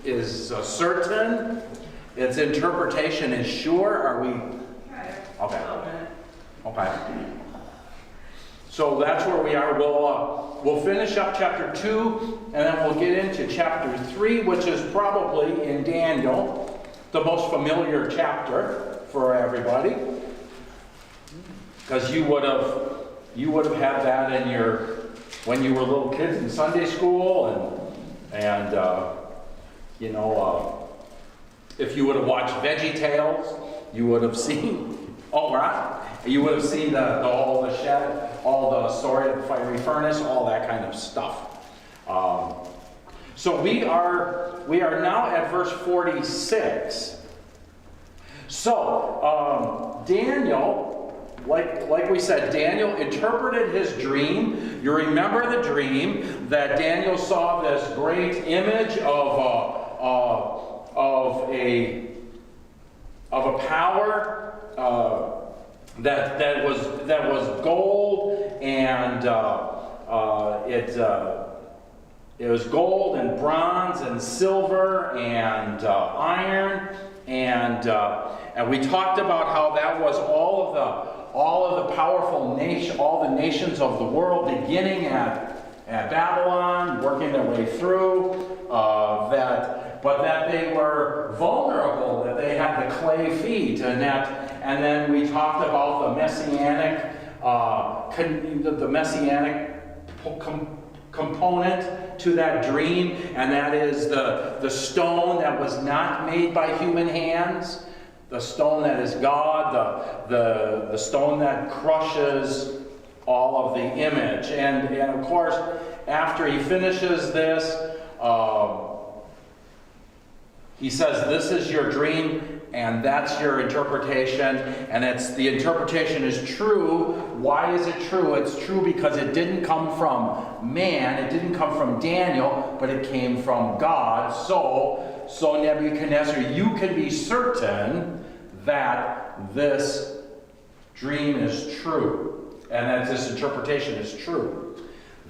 is certain. Its interpretation is sure. Are we? Okay. Okay. So that's where we are. We'll finish up chapter 2, and then we'll get into chapter 3, which is probably in Daniel, the most familiar chapter for everybody, because you would have had that in your when you were little kids in Sunday school, and if you would have watched VeggieTales, you would have seen. Oh, right. You would have seen all the shed, all the story of the fiery furnace, all that kind of stuff. So we are now at verse 46. So Daniel, like we said, Daniel interpreted his dream. You remember the dream that Daniel saw this great image of a power. That was gold, and it was gold and bronze and silver and iron, and we talked about how that was all of the powerful nation, all the nations of the world, beginning at Babylon, working their way through but that they were vulnerable, that they had the clay feet, and then we talked about the messianic component to that dream, and that is the stone that was not made by human hands, the stone that is God, the stone that crushes all of the image. And of course, after he finishes this, he says, this is your dream, and that's your interpretation, and the interpretation is true. Why is it true? It's true because it didn't come from man, it didn't come from Daniel, but it came from God. So Nebuchadnezzar, you can be certain that this dream is true, and that this interpretation is true.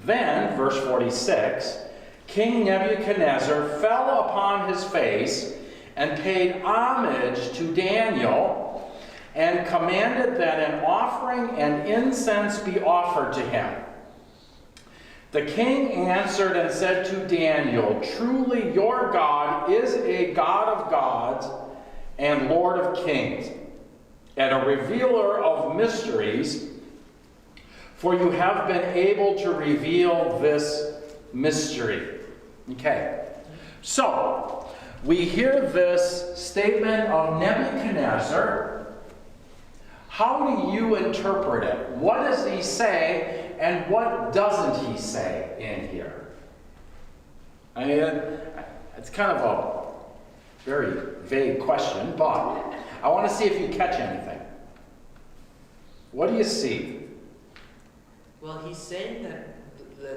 Then, verse 46, King Nebuchadnezzar fell upon his face and paid homage to Daniel, and commanded that an offering and incense be offered to him. The king answered and said to Daniel, truly your God is a God of gods and Lord of kings, and a revealer of mysteries, for you have been able to reveal this mystery. Okay, so we hear this statement of Nebuchadnezzar. How do you interpret it? What does he say, and what doesn't he say in here? I mean, it's kind of a very vague question, but I want to see if you catch anything. What do you see? Well, he's saying that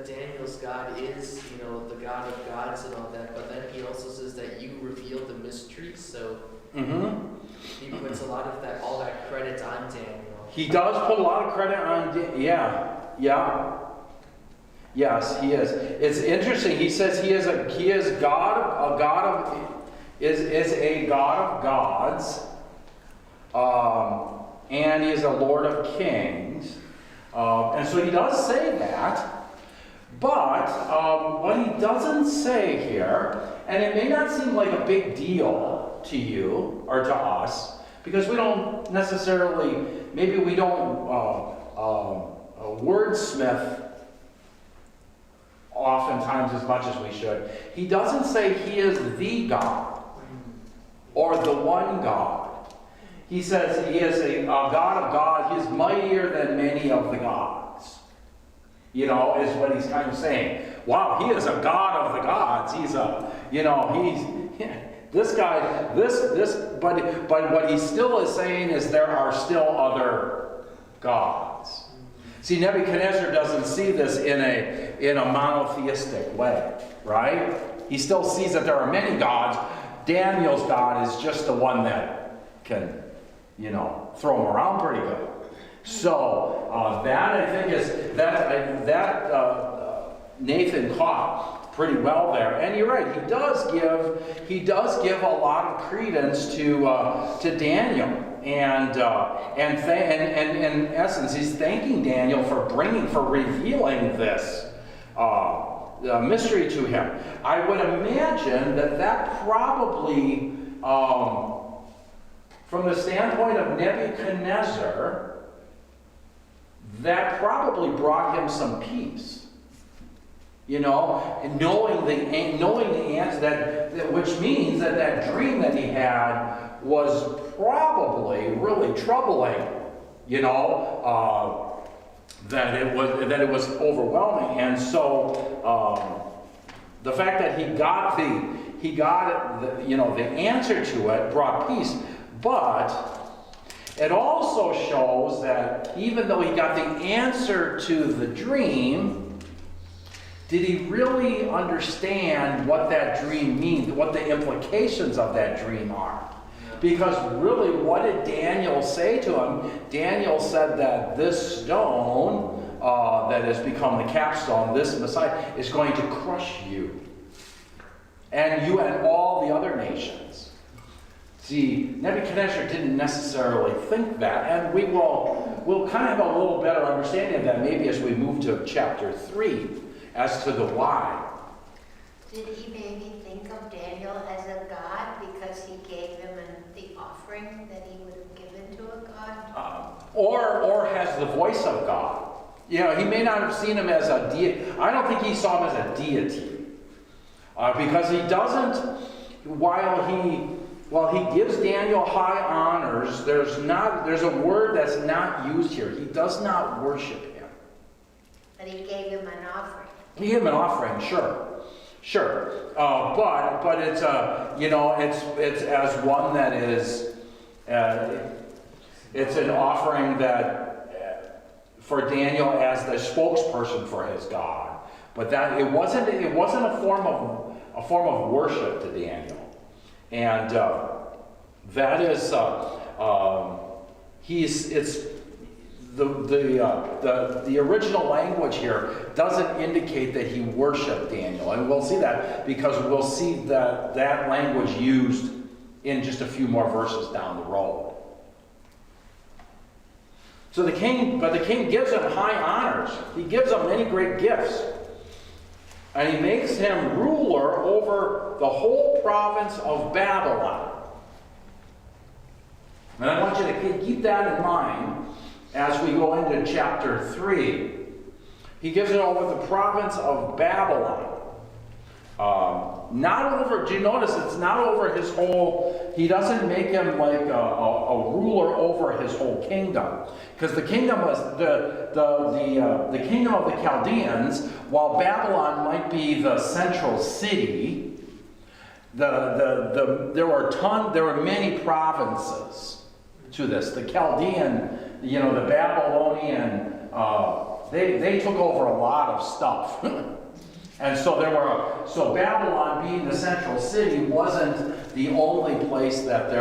Daniel's God is, the God of gods and all that, but then he also says that you reveal the mysteries, so he puts all that credit on Daniel. He does put a lot of credit on Daniel. Yeah. Yes, he is. It's interesting. He says is a God of gods, and he is a Lord of kings, and so he does say that. But what he doesn't say here, and it may not seem like a big deal to you or to us, because we don't necessarily, maybe we don't wordsmith oftentimes as much as we should. He doesn't say he is the God or the one God. He says he is a God of gods. He is mightier than many of the gods. Is what he's kind of saying. Wow, he is a God of the gods. This guy, but what he still is saying is there are still other gods. See, Nebuchadnezzar doesn't see this in a monotheistic way, right? He still sees that there are many gods. Daniel's God is just the one that can, throw him around pretty good. So that I think is that Nathan caught pretty well there. And you're right, he does give a lot of credence to Daniel. And in essence, he's thanking Daniel for revealing this mystery to him. I would imagine that probably, from the standpoint of Nebuchadnezzar, that probably brought him some peace. And knowing the answer, which means that dream that he had was probably really troubling. That it was overwhelming, and so the fact that he got the answer to it brought peace, but it also shows that even though he got the answer to the dream, did he really understand what that dream means, what the implications of that dream are? Because really, what did Daniel say to him? Daniel said that this stone that has become the capstone, this Messiah, is going to crush you. And you and all the other nations. See, Nebuchadnezzar didn't necessarily think that, and we'll kind of have a little better understanding of that maybe as we move to chapter 3 as to the why. Did he maybe think of Daniel as a god because he gave him the offering that he would have given to a god? Or has the voice of God. He may not have seen him as a deity. I don't think he saw him as a deity. Because he doesn't, while he gives Daniel high honors, there's a word that's not used here. He does not worship him. But he gave him an offering. He gave him an offering, sure. But it's it's as one that is it's an offering that for Daniel as the spokesperson for his God. But that it wasn't a form of worship to Daniel, and that is the original language here doesn't indicate that he worshiped Daniel, and we'll see that because we'll see that language used in just a few more verses down the road. So the king gives him high honors. He gives him many great gifts. And he makes him ruler over the whole province of Babylon. And I want you to keep that in mind as we go into chapter 3. He gives it over the province of Babylon. Do you notice it's not over his whole, he doesn't make him like a ruler over his whole kingdom. Because the kingdom was the kingdom of the Chaldeans, while Babylon might be the central city, there were many provinces to this. The Chaldean, the Babylonian, they took over a lot of stuff. And so Babylon being the central city wasn't the only place that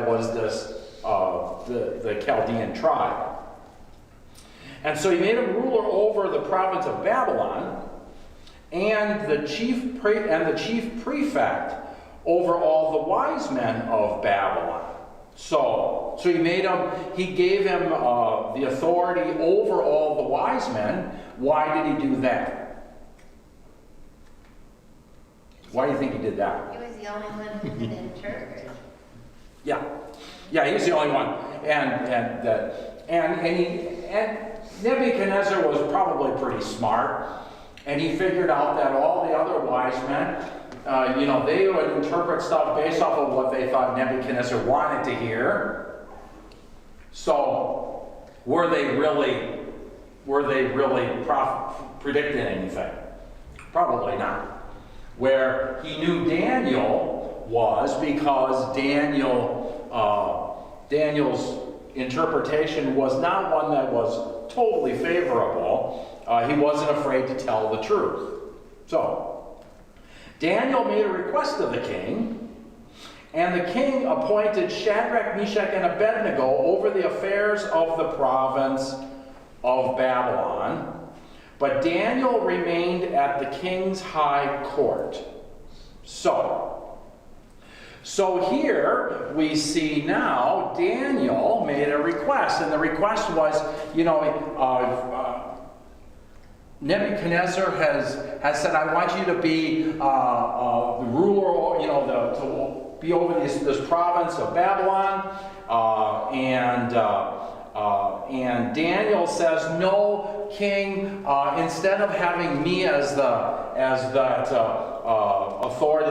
was this, the Chaldean tribe. And so he made him ruler over the province of Babylon and the chief prefect over all the wise men of Babylon. So he gave him the authority over all the wise men. Why did he do that? Why do you think he did that? He was the only one who could interpret. Yeah, he was the only one, and Nebuchadnezzar was probably pretty smart, and he figured out that all the other wise men, they would interpret stuff based off of what they thought Nebuchadnezzar wanted to hear. So, were they really predicting anything? Probably not. Where he knew Daniel was because Daniel's interpretation was not one that was totally favorable. He wasn't afraid to tell the truth. So, Daniel made a request of the king, and the king appointed Shadrach, Meshach, and Abednego over the affairs of the province of Babylon. But Daniel remained at the king's high court. So here we see now Daniel made a request, and the request was, Nebuchadnezzar has said, I want you to be the ruler, to be over this province of Babylon, and Daniel says, no, king, instead of having me as that authority,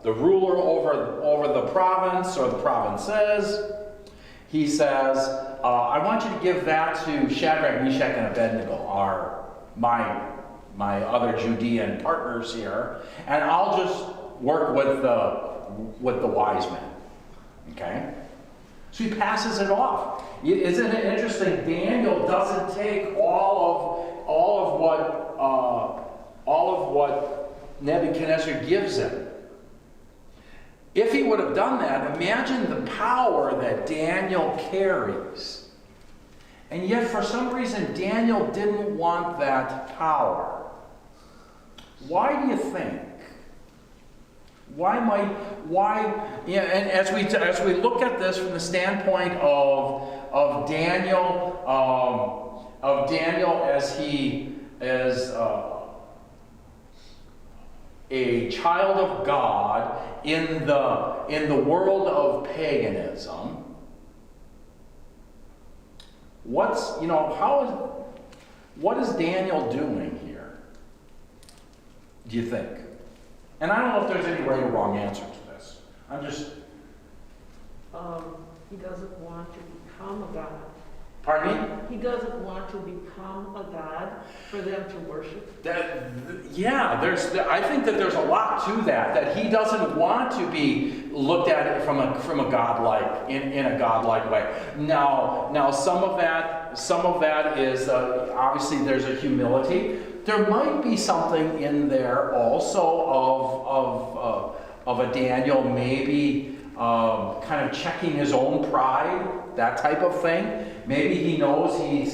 the ruler over the province or the provinces, he says, I want you to give that to Shadrach, Meshach, and Abednego, my other Judean partners here, and I'll just work with the wise men. Okay? So he passes it off. Isn't it interesting? Daniel doesn't take all of what Nebuchadnezzar gives him. If he would have done that, imagine the power that Daniel carries. And yet, for some reason, Daniel didn't want that power. Why do you think? And as we look at this from the standpoint of Daniel, as he is a child of God in the world of paganism, what is Daniel doing here? Do you think? And I don't know if there's any right or wrong answer to this. I'm just... He doesn't want to become a god. Pardon me? He doesn't want to become a god for them to worship. I think that there's a lot to that he doesn't want to be looked at it from a godlike, in a godlike way. Now some of that is, obviously there's a humility. There might be something in there also of a Daniel maybe kind of checking his own pride, that type of thing. Maybe he knows he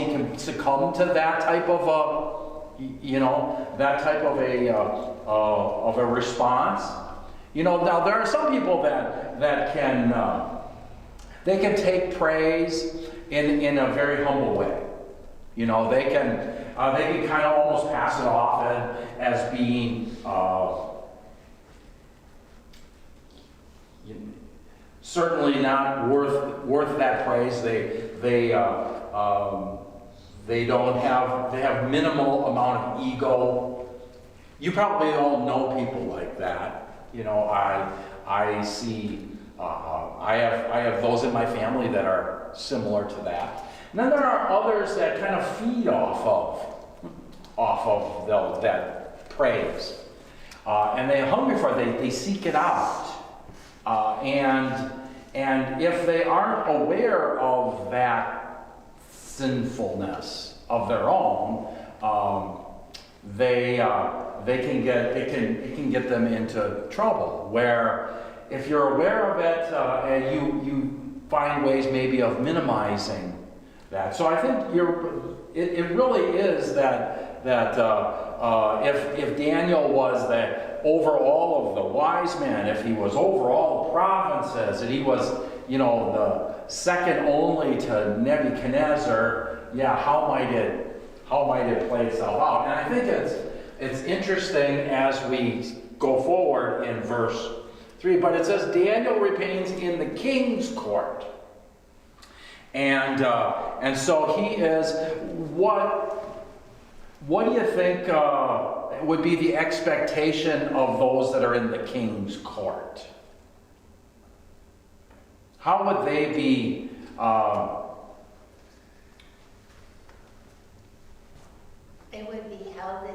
can succumb to that type of a response. Now there are some people that can take praise in a very humble way. They can kind of almost pass it off as being certainly not worth that praise. They have minimal amount of ego. You probably all know people like that. I see. I have those in my family that are similar to that. And then there are others that kind of feed off of that praise, and they're hungry for it. They seek it out, and if they aren't aware of that sinfulness of their own, it can get them into trouble. Where if you're aware of it, and you find ways maybe of minimizing that. So I think it really is that if Daniel was over all of the wise men, if he was over all the provinces, and he was, the second only to Nebuchadnezzar, how might it play itself out? And I think it's interesting as we go forward in verse 3. But it says Daniel remains in the king's court. And so he is, what do you think would be the expectation of those that are in the king's court? How would they be They would be held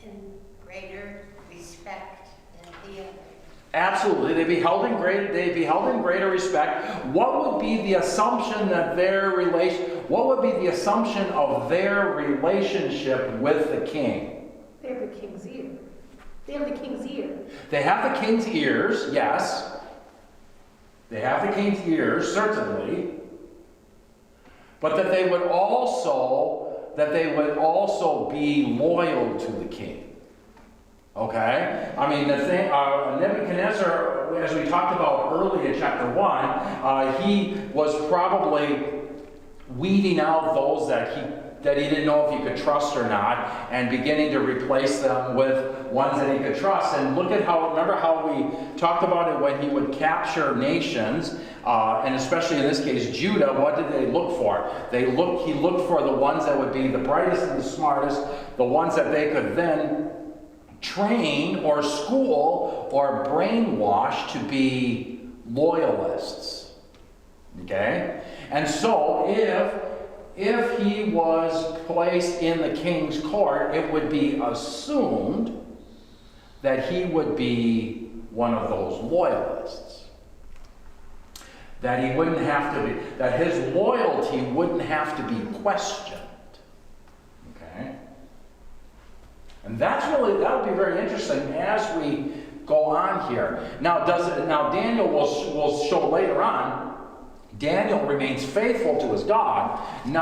in greater respect than the others. Absolutely, they'd be held in greater respect. What would be the assumption of their relationship with the king? They have the king's ear. They have the king's ear. They have the king's ears, yes. They have the king's ears, certainly. but that they would also be loyal to the king. Okay? I mean, the thing, Nebuchadnezzar, as we talked about early in chapter 1, he was probably weeding out those that he didn't know if he could trust or not, and beginning to replace them with ones that he could trust. And look at remember how we talked about it when he would capture nations, and especially in this case Judah. What did they look for? He looked for the ones that would be the brightest and the smartest, the ones that they could then train or school or brainwash to be loyalists. Okay? And so if he was placed in the king's court, it would be assumed that he would be one of those loyalists. That he wouldn't have to be, that his loyalty wouldn't have to be questioned. Okay? And that'll be very interesting as we go on here. Now Daniel will show later on, Daniel remains faithful to his God, and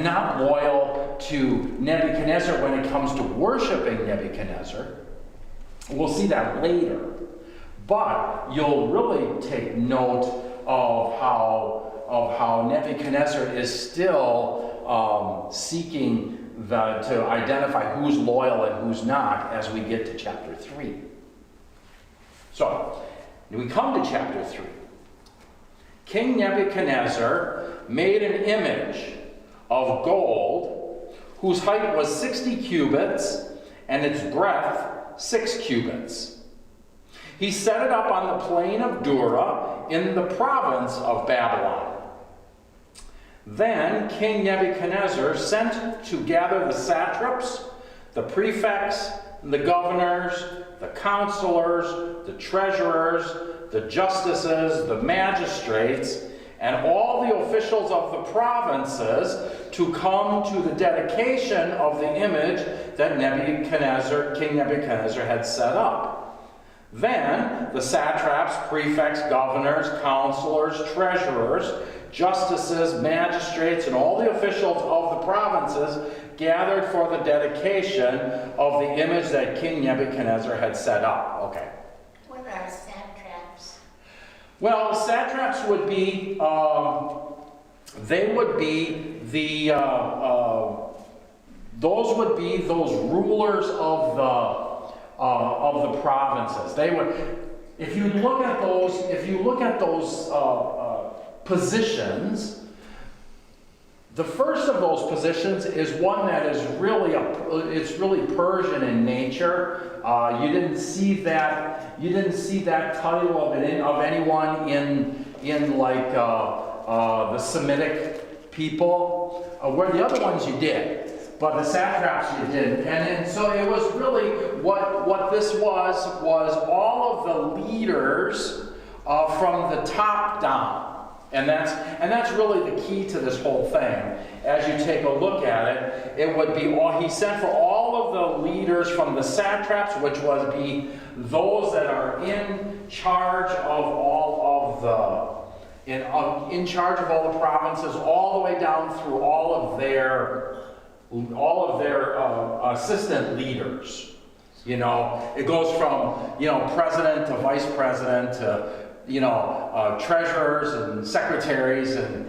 not loyal to Nebuchadnezzar when it comes to worshiping Nebuchadnezzar. We'll see that later. But you'll really take note of how Nebuchadnezzar is still seeking to identify who's loyal and who's not as we get to chapter 3. So, we come to chapter 3. King Nebuchadnezzar made an image of gold whose height was 60 cubits and its breadth 6 cubits. He set it up on the plain of Dura in the province of Babylon. Then King Nebuchadnezzar sent to gather the satraps, the prefects, the governors, the counselors, the treasurers, the justices, the magistrates, and all the officials of the provinces to come to the dedication of the image that King Nebuchadnezzar had set up. Then the satraps, prefects, governors, counselors, treasurers, justices, magistrates, and all the officials of the provinces gathered for the dedication of the image that King Nebuchadnezzar had set up. Okay. What are satraps? Well, satraps would be, those would be those rulers of the provinces. They would, if you look at those positions, the first of those positions is one that is it's really Persian in nature. You didn't see that title of anyone in like the Semitic people. Where the other ones you did, but the satraps you didn't. And so it was really what this was all of the leaders from the top down. And that's really the key to this whole thing. As you take a look at it, it would be he sent for all of the leaders from the satraps, which would be those that are in charge of all of in charge of all the provinces, all the way down through all of their assistant leaders. You know, it goes from president to vice president to treasurers and secretaries and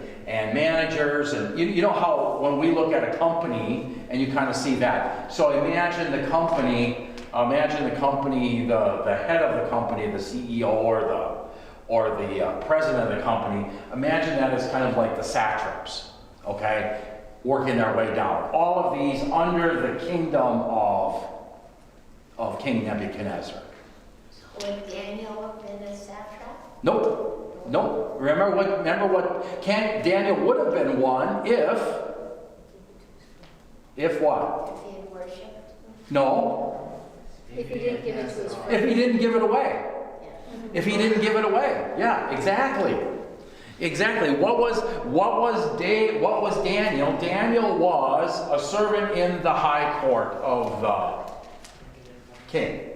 managers, and you know how when we look at a company and you kind of see that. So imagine the company, the head of the company, the CEO or the president of the company. Imagine that as kind of like the satraps, okay, working their way down. All of these under the kingdom of King Nebuchadnezzar. Would Daniel have been a satrap? Nope. Remember what Daniel would have been one if what? If he had worshipped? No. If he didn't give it to his friends? If he didn't give it away. If he didn't give it away. Yeah, exactly. Exactly. What was Daniel? Daniel was a servant in the high court of the king.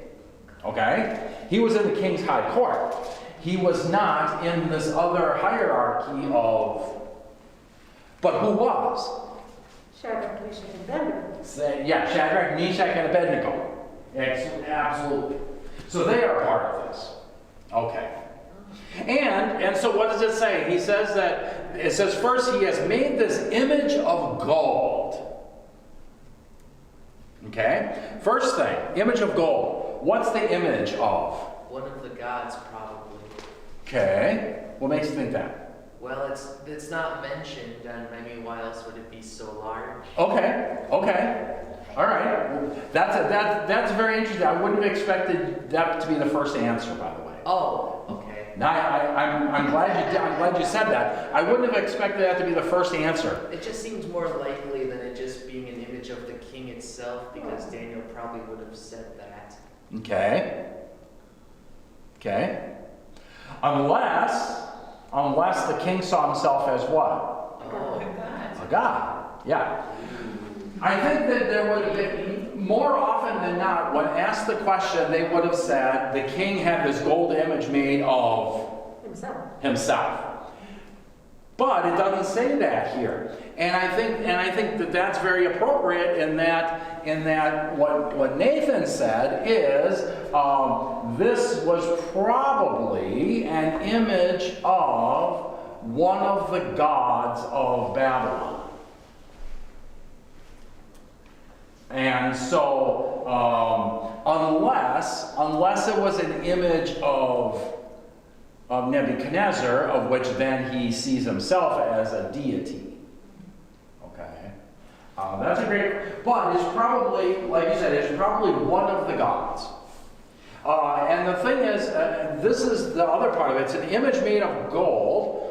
Okay? He was in the king's high court. He was not in this other hierarchy of But who was? Shadrach, Meshach, and Abednego. Yeah, Shadrach, Meshach, and Abednego. Absolutely. So they are part of this. Okay. And so what does it say? He says that, it says first he has made this image of gold. Okay? First thing, image of gold. What's the image of? One of the gods, probably. Okay. What makes you think that? Well, it's not mentioned, and I mean, why else would it be so large? Okay. All right. Well, that's very interesting. I wouldn't have expected that to be the first answer, by the way. Oh, okay. Now, I'm glad you said that. I wouldn't have expected that to be the first answer. It just seems more likely than it just being an image of the king itself, because Daniel probably would have said that. Okay. Unless the king saw himself as what? Oh, A god. Yeah. I think that there would have been, more often than not, when asked the question, they would have said the king had this gold image made of himself. But it doesn't say that here. And I think that that's very appropriate in that what Nathan said is this was probably an image of one of the gods of Babylon. And so unless it was an image of Nebuchadnezzar, of which then he sees himself as a deity. Okay. That's a great, but it's probably, like you said, it's probably one of the gods. And the thing is, this is the other part of it. It's an image made of gold.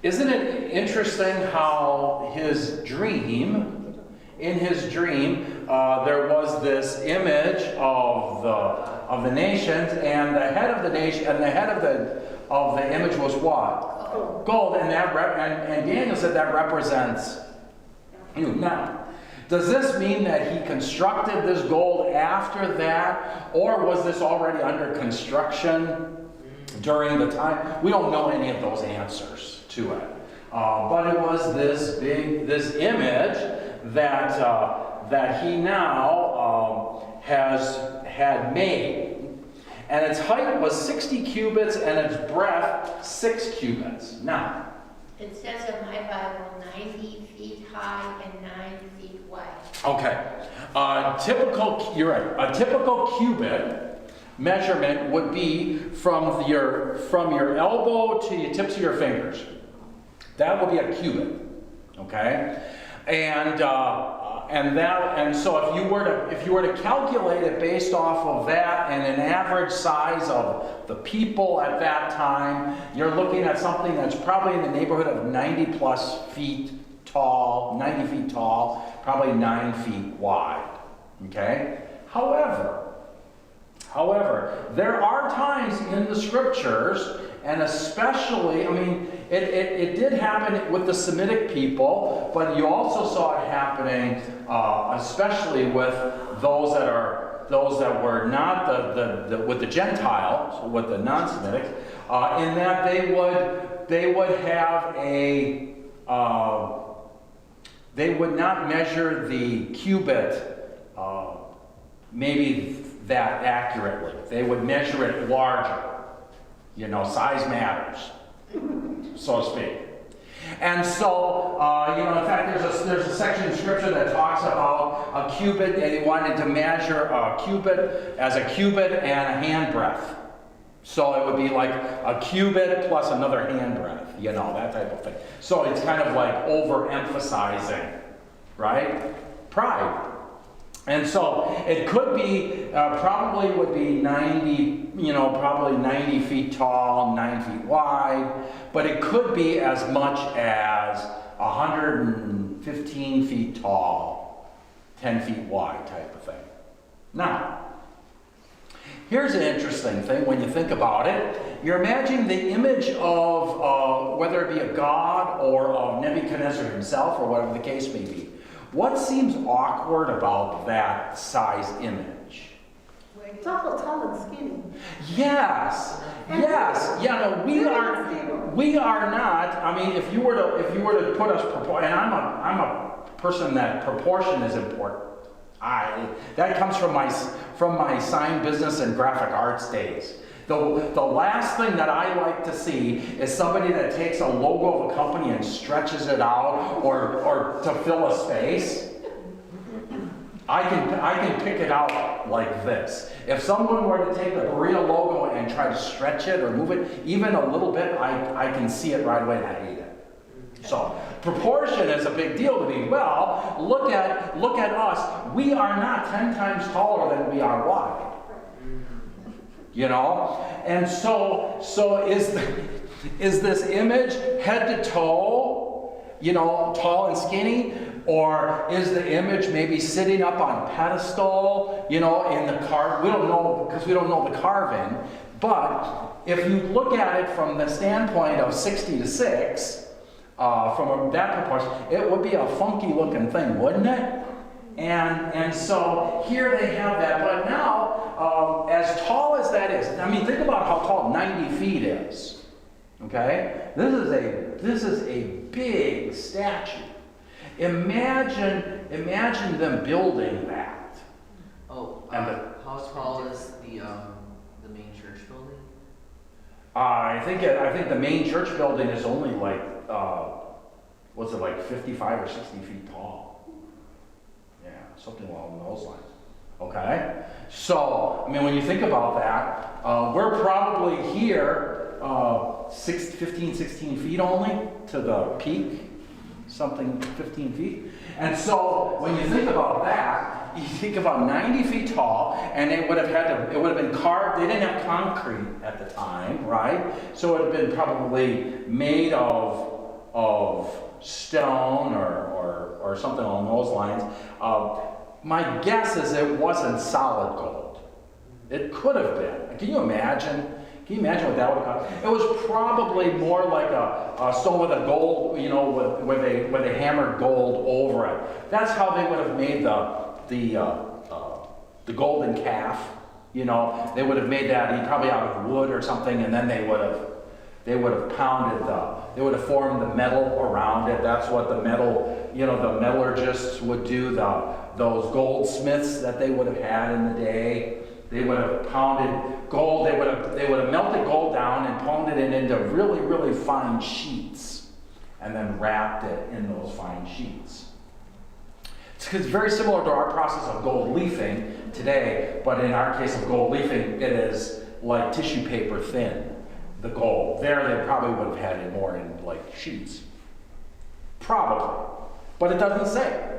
Isn't it interesting how in his dream, there was this image of the nations, and the head of the nation, and the head of the image was what? Gold, and and Daniel said that represents you. Now, does this mean that he constructed this gold after that, or was this already under construction during the time? We don't know any of those answers to it, but it was this image that he now had made, and its height was 60 cubits and its breadth 6 cubits. Now, It says in my Bible 90 feet high and 9 feet wide. okay, you're right. A typical cubit measurement would be from your elbow to the tips of your fingers. That would be a cubit, okay? And so if you were to calculate it based off of that and an average size of the people at that time, you're looking at something that's probably in the neighborhood of 90 feet tall, probably 9 feet wide. Okay? However, there are times in the scriptures, and especially, I mean, it did happen with the Semitic people, but you also saw it happening, especially with those that were not with the Gentiles, with the non-Semitic, in that they would not measure the cubit maybe that accurately. They would measure it larger. Size matters, so to speak. And so, in fact, there's a section in Scripture that talks about a cubit, and they wanted to measure a cubit as a cubit and a handbreadth. So it would be like a cubit plus another handbreadth, that type of thing. So it's kind of like overemphasizing, right? Pride. And so it could be, probably would be 90, probably 90 feet tall, 9 feet wide, but it could be as much as 115 feet tall, 10 feet wide type of thing. Now, here's an interesting thing when you think about it. You're imagining the image of, whether it be a god or of Nebuchadnezzar himself, or whatever the case may be. What seems awkward about that size image? Where It's awful tall and skinny. Yes, yes, yeah, no, we are not, I mean, if you were to put us, and I'm a person that proportion is important. That comes from my sign business and graphic arts days. The last thing that I like to see is somebody that takes a logo of a company and stretches it out or to fill a space. I can pick it out like this. If someone were to take the Berea logo and try to stretch it or move it even a little bit, I can see it right away and I hate it. So proportion is a big deal to me. Well, look at us. We are not 10 times taller than we are wide. You know? And so is this image head to toe, you know, tall and skinny? Or is the image maybe sitting up on a pedestal, you know, in the carve? We don't know because we don't know the carving. But if you look at it from the standpoint of 60 to 6, from that proportion, it would be a funky looking thing, wouldn't it? And so here they have that. But now, as tall as that is, I mean, think about how tall 90 feet is. Okay? This is a big statue. Imagine them building that. Oh, And how tall is the main church building? I think the main church building is only like, what's it, like 55 or 60 feet tall? Yeah, something along those lines. Okay? So, I mean, when you think about that, we're probably here 15, 16 feet only to the peak. Something 15 feet. And so when you think about that, you think about 90 feet tall, and it would have been carved. They didn't have concrete at the time, right? So it would have been probably made of stone or something along those lines. My guess is it wasn't solid gold. It could have been. Can you imagine? Can you imagine what that would have cost? It was probably more like a stone with a gold, you know, where they hammered gold over it. That's how they would have made the golden calf. You know, they would have made that probably out of wood or something, and then they would have formed the metal around it. That's what the metal, you know, the metallurgists would do. Those goldsmiths that they would have had in the day. They would have pounded gold, they would have melted gold down and pounded it into really, really fine sheets and then wrapped it in those fine sheets. It's very similar to our process of gold leafing today, but in our case of gold leafing, it is like tissue paper thin, the gold. There they probably would have had it more in like sheets. Probably. But it doesn't say.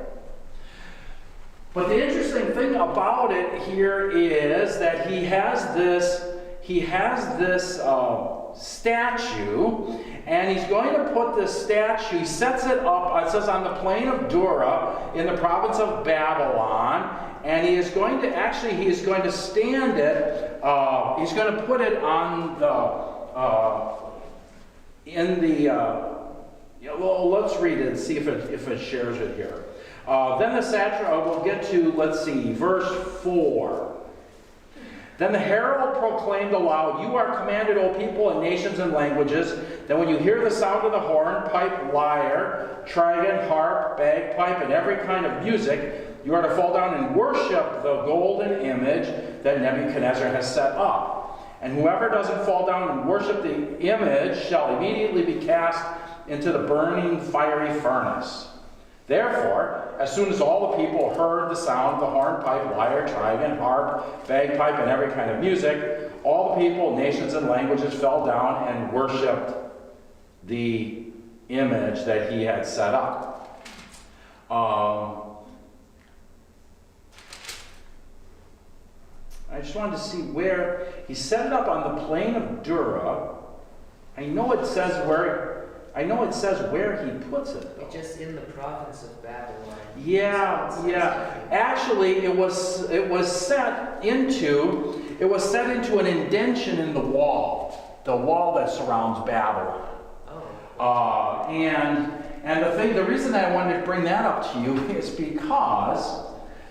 But the interesting thing about it here is that he has this statue, and he's going to put this statue, he sets it up, it says on the plain of Dura in the province of Babylon, and he is going to stand it, he's going to put it on let's read it and see if it shares it here. Then the satrap, we'll get to, let's see, verse 4. Then the herald proclaimed aloud, "You are commanded, O people and nations and languages, that when you hear the sound of the horn, pipe, lyre, trigon, harp, bagpipe, and every kind of music, you are to fall down and worship the golden image that Nebuchadnezzar has set up. And whoever doesn't fall down and worship the image shall immediately be cast into the burning fiery furnace." Therefore, as soon as all the people heard the sound of the horn, pipe, lyre, trigon, harp, bagpipe, and every kind of music, all the people, nations, and languages fell down and worshipped the image that he had set up. I just wanted to see where he set it up on the plain of Dura. I know it says where he puts it, though. It's just in the province of Babylon. Yeah. Actually, it was set into an indention in the wall that surrounds Babylon. And the reason that I wanted to bring that up to you is because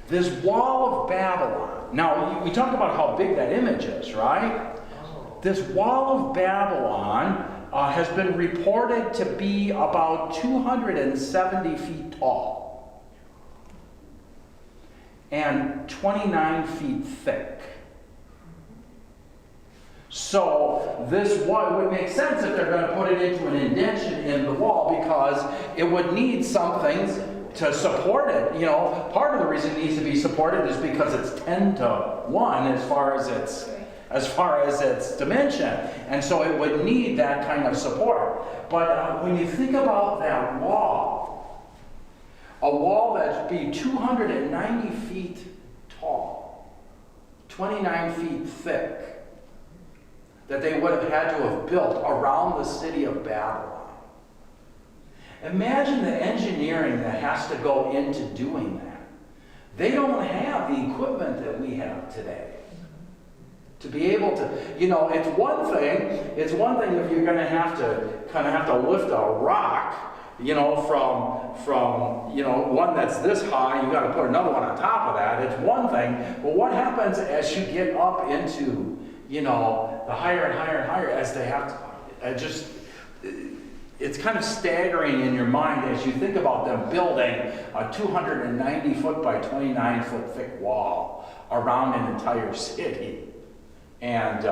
This wall of Babylon. Now, we talk about how big that image is, right? Oh. This wall of Babylon has been reported to be about 270 feet tall and 29 feet thick. So this wall would make sense if they're going to put it into an indention in the wall, because it would need something to support it. You know, part of the reason it needs to be supported is because it's 10 to 1 as far as its dimension, and so it would need that kind of support. But when you think about that wall, a wall that'd be 290 feet tall, 29 feet thick, that they would have had to have built around the city of Babylon. Imagine the engineering that has to go into doing that. They don't have the equipment that we have today. To be able to, you know, it's one thing if you're going to have to lift a rock, you know, from you know, one that's this high, you got to put another one on top of that. It's one thing, but what happens as you get up into, you know, the higher and higher and higher, as they have to, it's kind of staggering in your mind as you think about them building a 290 foot by 29 foot thick wall around an entire city. And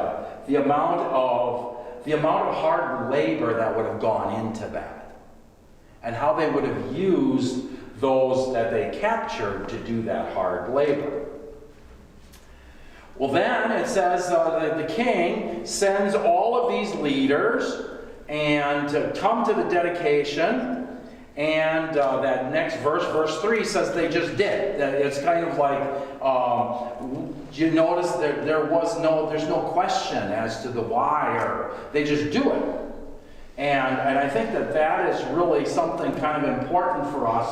the amount of hard labor that would have gone into that, and how they would have used those that they captured to do that hard labor. Well, then it says that the king sends all of these leaders and to come to the dedication. And that next verse, verse 3, says they just did. It's kind of like, you notice that there's no question as to the why, or they just do it. And I think that is really something kind of important for us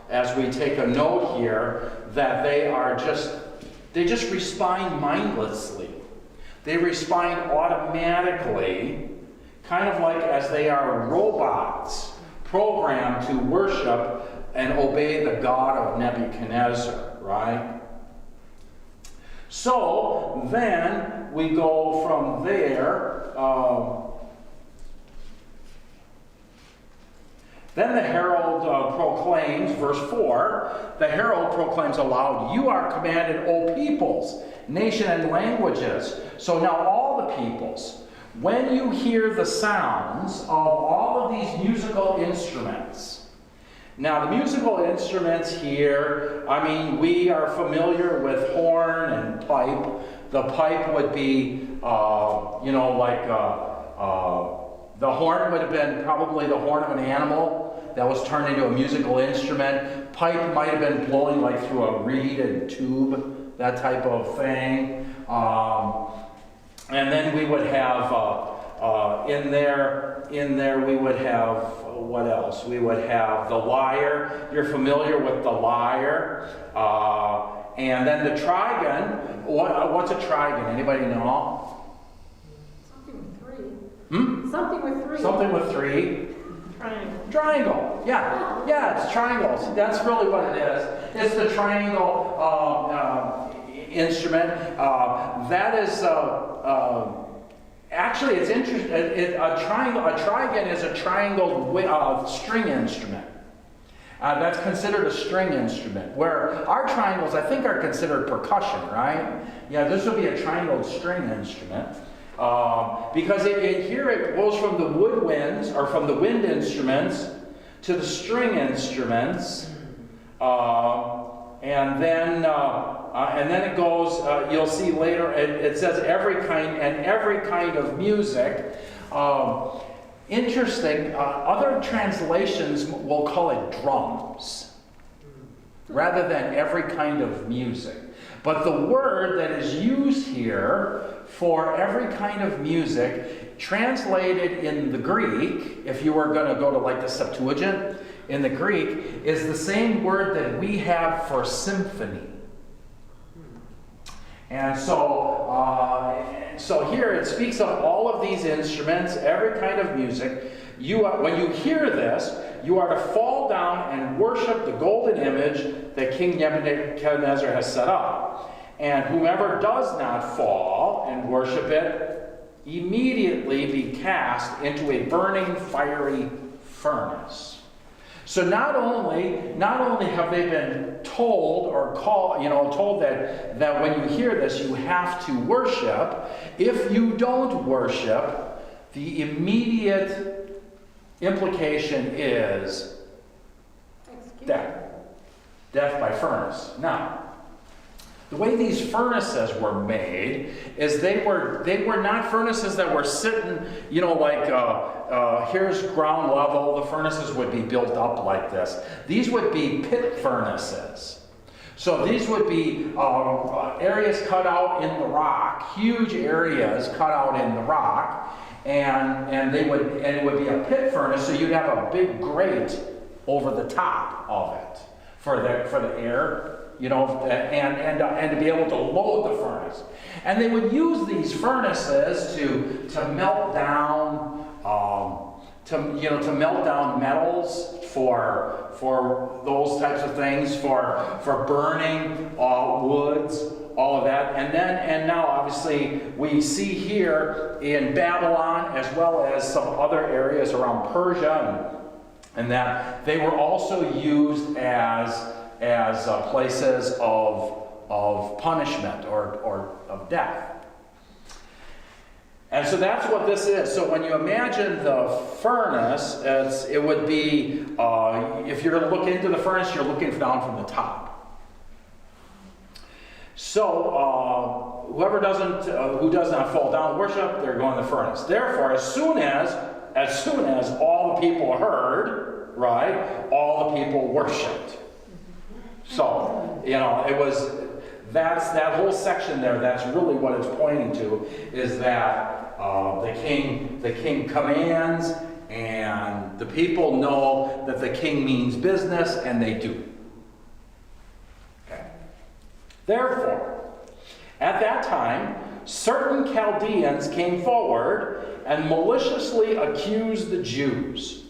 as we take a note here, that they just respond mindlessly. They respond automatically, kind of like as they are robots programmed to worship and obey the God of Nebuchadnezzar, right? So then we go from there. Then the herald proclaims, verse 4, the herald proclaims aloud, "You are commanded, O peoples, nation and languages." So now all the peoples, when you hear the sounds of all of these musical instruments. Now the musical instruments here, I mean, we are familiar with horn and pipe. The pipe would be, you know, like the horn would have been probably the horn of an animal that was turned into a musical instrument. Pipe might have been blowing like through a reed and tube, that type of thing. And then we would have, in there we would have, what else? We would have the lyre. You're familiar with the lyre. And then the trigon. What's a trigon? Anybody know? Something with three. Hmm? Something with three. Something with three. Triangle. Triangle. Yeah, it's triangles. That's really what it is. It's the triangle instrument. That is actually, it's interesting. A trigon is a triangled string instrument. That's considered a string instrument. Where our triangles, I think, are considered percussion, right? Yeah, this would be a triangled string instrument. Because here it goes from the woodwinds, or from the wind instruments, to the string instruments. And then it goes, you'll see later, it says every kind of music. Interesting, other translations will call it drums, rather than every kind of music. But the word that is used here for every kind of music, translated in the Greek, if you were going to go to like the Septuagint, in the Greek, is the same word that we have for symphony. And so here it speaks of all of these instruments, every kind of music. When you hear this, you are to fall down and worship the golden image that King Nebuchadnezzar has set up. And whoever does not fall and worship it, immediately be cast into a burning fiery furnace. So not only have they been told or told that when you hear this you have to worship, if you don't worship, the immediate implication is death. Death by furnace. Now, the way these furnaces were made is they were not furnaces that were sitting, here's ground level. The furnaces would be built up like this. These would be pit furnaces. So these would be areas cut out in the rock, huge areas cut out in the rock, and it would be a pit furnace. So you'd have a big grate over the top of it for the air. And to be able to load the furnace. And they would use these furnaces to melt down, to melt down metals for those types of things, for burning woods, all of that. And now obviously we see here in Babylon, as well as some other areas around Persia, and that they were also used as places of punishment or of death. And so that's what this is. So when you imagine the furnace, it would be, if you're going to look into the furnace, you're looking down from the top. So who does not fall down worship, they're going to the furnace. Therefore, as soon as all the people heard, right, all the people worshipped. So, that's that whole section there, that's really what it's pointing to, is that the king commands, and the people know that the king means business, and they do. Okay. Therefore, at that time, certain Chaldeans came forward and maliciously accused the Jews.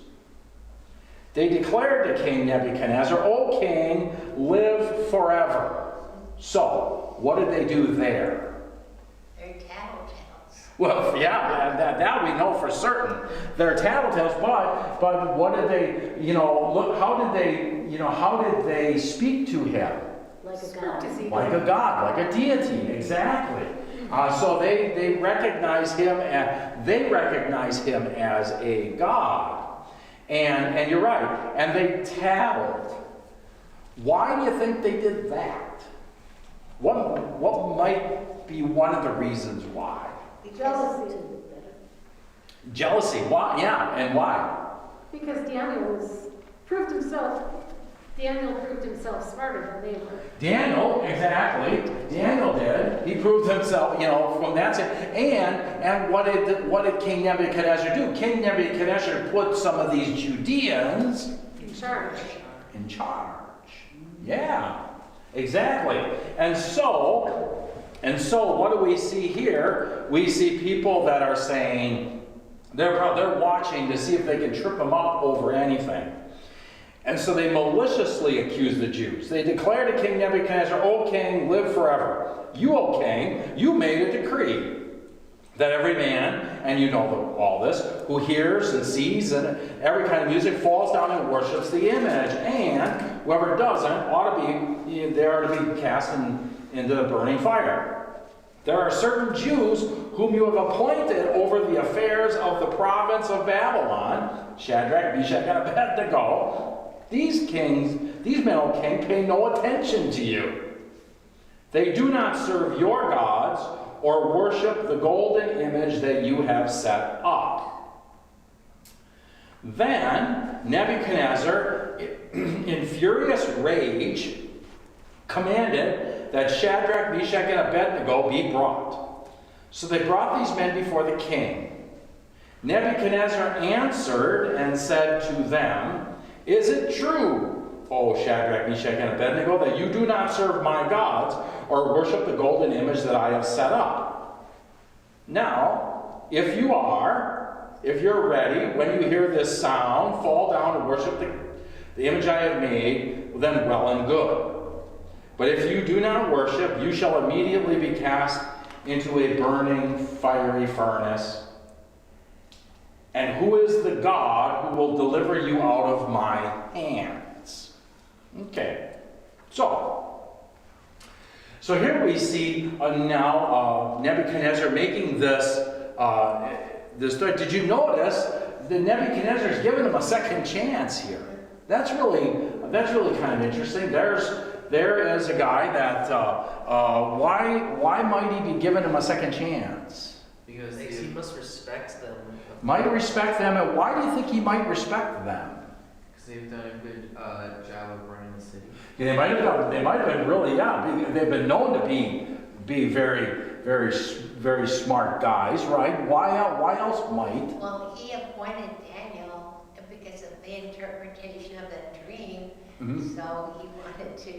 They declared to King Nebuchadnezzar, "O king, live forever." So, what did they do there? They're tattletales. Well, yeah, that we know for certain. They're tattletales, but what did they, how did they speak to him? Like a god. Like a god, like a deity, exactly. So they recognize him as a god. And you're right, and they tattled. Why do you think they did that? What might be one of the reasons why? Jealousy. Jealousy, why? Yeah, and why? Because Daniel proved himself smarter than they were. Daniel, exactly. Daniel did. He proved himself, from that side. And what did King Nebuchadnezzar do? King Nebuchadnezzar put some of these Judeans In charge. in charge. Yeah, exactly. And so what do we see here? We see people that are saying they're watching to see if they can trip them up over anything. And so they maliciously accuse the Jews. They declare to King Nebuchadnezzar, "O king, live forever. You, O king, you made a decree that every man," and you know all this, "who hears and sees and every kind of music falls down and worships the image. And whoever doesn't they are to be cast into the burning fire. There are certain Jews whom you have appointed over the affairs of the province of Babylon, Shadrach, Meshach, and Abednego. These men, O king, pay no attention to you. They do not serve your gods or worship the golden image that you have set up." Then Nebuchadnezzar, in furious rage, commanded that Shadrach, Meshach, and Abednego be brought. So they brought these men before the king. Nebuchadnezzar answered and said to them, "Is it true, O Shadrach, Meshach, and Abednego, that you do not serve my gods or worship the golden image that I have set up? Now, if you are, if you're ready, when you hear this sound, fall down and worship the image I have made, then well and good. But if you do not worship, you shall immediately be cast into a burning, fiery furnace. And who is the God who will deliver you out of my hands? Okay, so here we see now Nebuchadnezzar making this. Did you notice that Nebuchadnezzar is giving him a second chance here? That's really kind of interesting. There is a guy that why might he be giving him a second chance? Because he must respect them. Might respect them, and why do you think he might respect them? Because they've done a good job of running the city. Yeah, they might have been really, they've been known to be very smart guys, right? Why else might? Well, he appointed Daniel because of the interpretation of the dream, so he wanted to.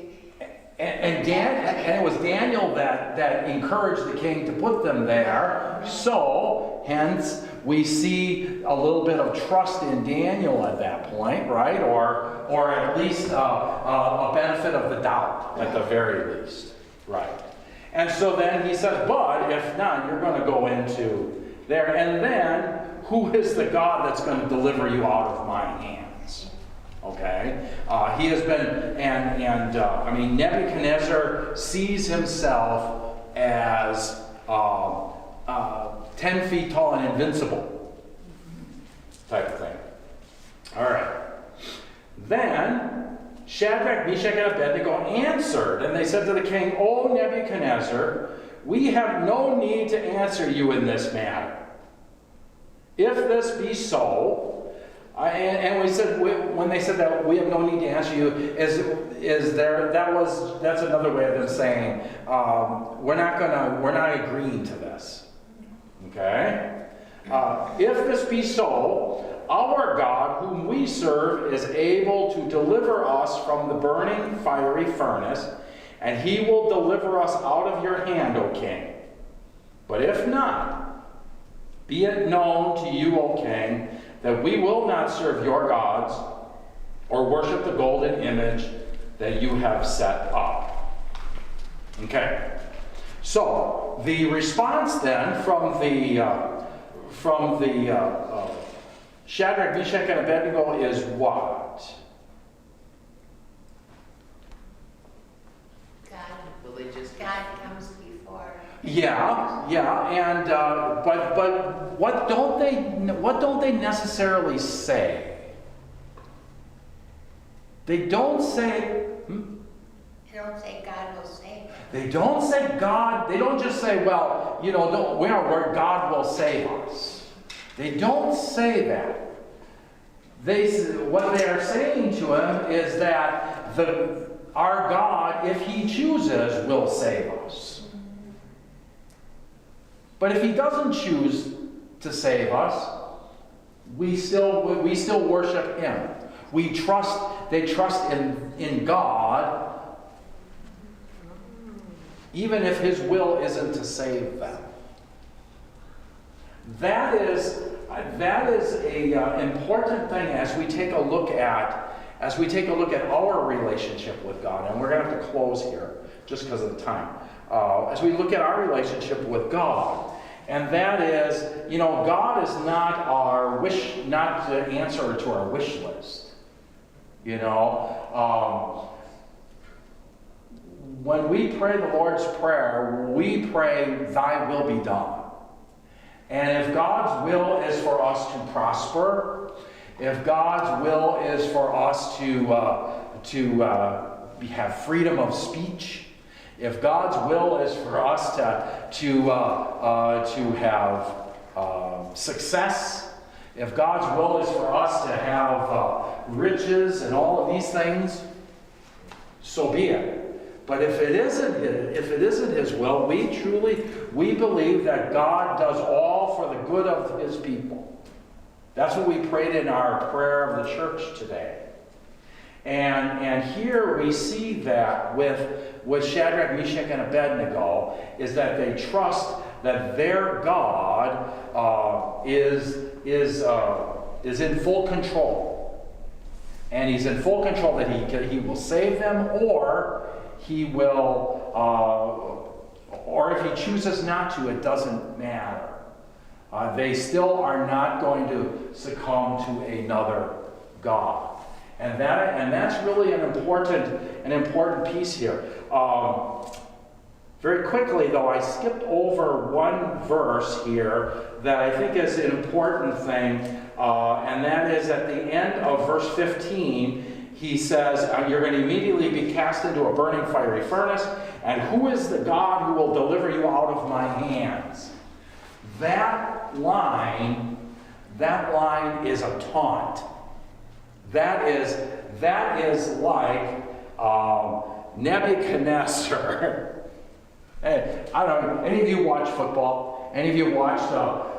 And it was Daniel that encouraged the king to put them there. So, hence, we see a little bit of trust in Daniel at that point, right? Or at least a benefit of the doubt, at the very least, right? And so then he says, but if not, you're going to go into there. And then, who is the God that's going to deliver you out of my hands? Okay? He has been, Nebuchadnezzar sees himself as 10 feet tall and invincible type of thing. All right. Then, Shadrach, Meshach, and Abednego answered, and they said to the king, O Nebuchadnezzar, we have no need to answer you in this matter. If this be so, and we said, when they said that we have no need to answer you, that's another way of them saying, we're not agreeing to this. Okay? If this be so, our God, whom we serve, is able to deliver us from the burning fiery furnace, and he will deliver us out of your hand, O king. But if not, be it known to you, O king, that we will not serve your gods or worship the golden image that you have set up. Okay. So the response then from the Shadrach, Meshach, and Abednego is what? God comes before. Yeah, and but what don't they necessarily say? They don't say. They don't say God will save us. They don't say God. They don't just say, well, where God will save us. They don't say that. What they are saying to him is that our God, if he chooses, will save us. But if he doesn't choose to save us, we still worship him. They trust in God, even if his will isn't to save them. That is a important thing as we take a look at our relationship with God, and we're going to have to close here just because of the time. As we look at our relationship with God, and that is, God is not the answer to our wish list. When we pray the Lord's Prayer, we pray, "Thy will be done." And if God's will is for us to prosper, if God's will is for us to have freedom of speech, if God's will is for us to have success, if God's will is for us to have riches and all of these things, so be it. But if it isn't his will, we believe that God does all for the good of his people. That's what we prayed in our prayer of the church today. And here we see that with with Shadrach, Meshach, and Abednego is that they trust that their God is in full control. And he's in full control, that he will save them, or he will, or if he chooses not to, it doesn't matter. They still are not going to succumb to another God. And that's really an important piece here. Very quickly, though, I skipped over one verse here that I think is an important thing, and that is at the end of verse 15, he says, you're going to immediately be cast into a burning fiery furnace, and who is the God who will deliver you out of my hands? That line is a taunt. That is like Nebuchadnezzar. Hey, I don't know, any of you watch football? Any of you watched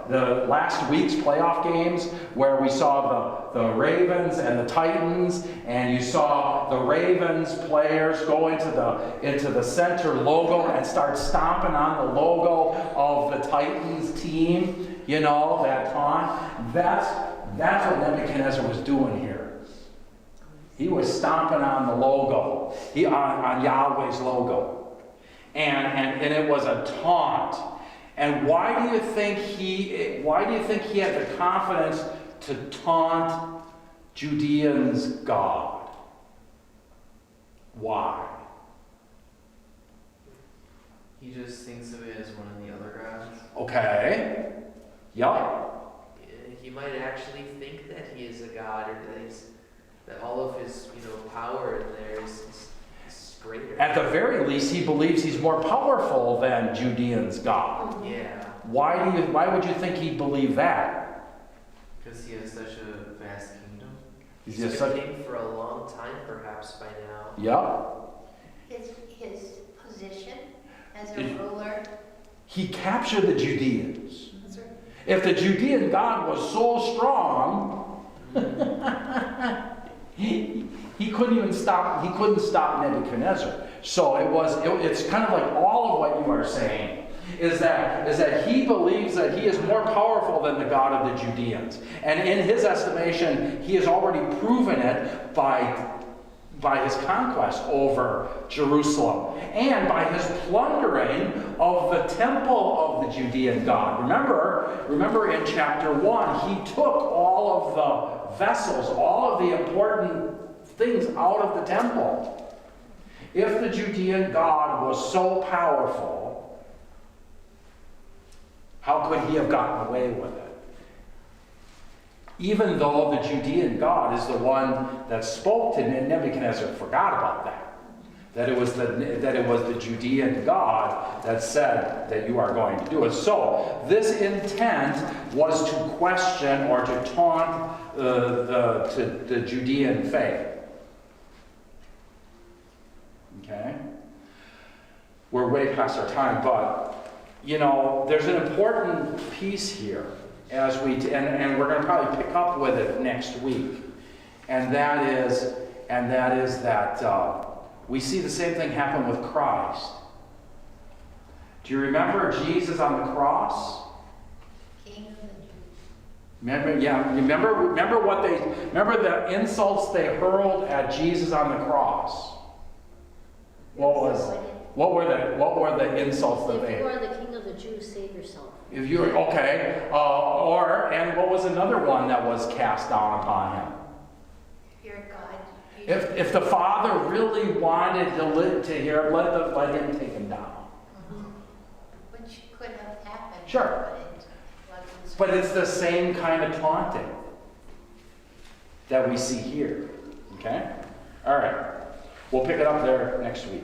the last week's playoff games where we saw the Ravens and the Titans, and you saw the Ravens players go into the center logo and start stomping on the logo of the Titans team, you know, that taunt? That's what Nebuchadnezzar was doing here. He was stomping on the logo, on Yahweh's logo. And it was a taunt. And why do you think he had the confidence to taunt Judeans' God? Why? He just thinks of it as one of the other gods. Okay. Yep. He might actually think that he is a god, or that all of his power in there is greater. At the very least, he believes he's more powerful than Judeans' God. Yeah. Why would you think he'd believe that? Because he has such a vast kingdom. He's He's just been such. king for a long time, perhaps by now. Yep. His position as a ruler. He captured the Judeans. That's right. If the Judean God was so strong, he couldn't stop Nebuchadnezzar. So it's kind of like all of what you are saying is that he believes that he is more powerful than the God of the Judeans. And in his estimation, he has already proven it by his conquest over Jerusalem and by his plundering of the temple of the Judean God. Remember in chapter 1, he took all of the vessels, all of the important things out of the temple. If the Judean God was so powerful, how could he have gotten away with it? Even though the Judean God is the one that spoke to Nebuchadnezzar, forgot about that. That it was the Judean God that said that you are going to do it. So this intent was to question or to taunt the Judean faith. Okay? We're way past our time, but there's an important piece here and we're going to probably pick up with it next week, and that is that we see the same thing happen with Christ. Do you remember Jesus on the cross? King of the Jews. Remember the insults they hurled at Jesus on the cross? What were the insults that they? If you are the king of the Jews, save yourself. If you okay, and what was another one that was cast down upon him? Your God. If the Father really wanted to hear, let him take him down. Which could have happened. Sure. But it's the same kind of taunting that we see here. Okay? All right. We'll pick it up there next week.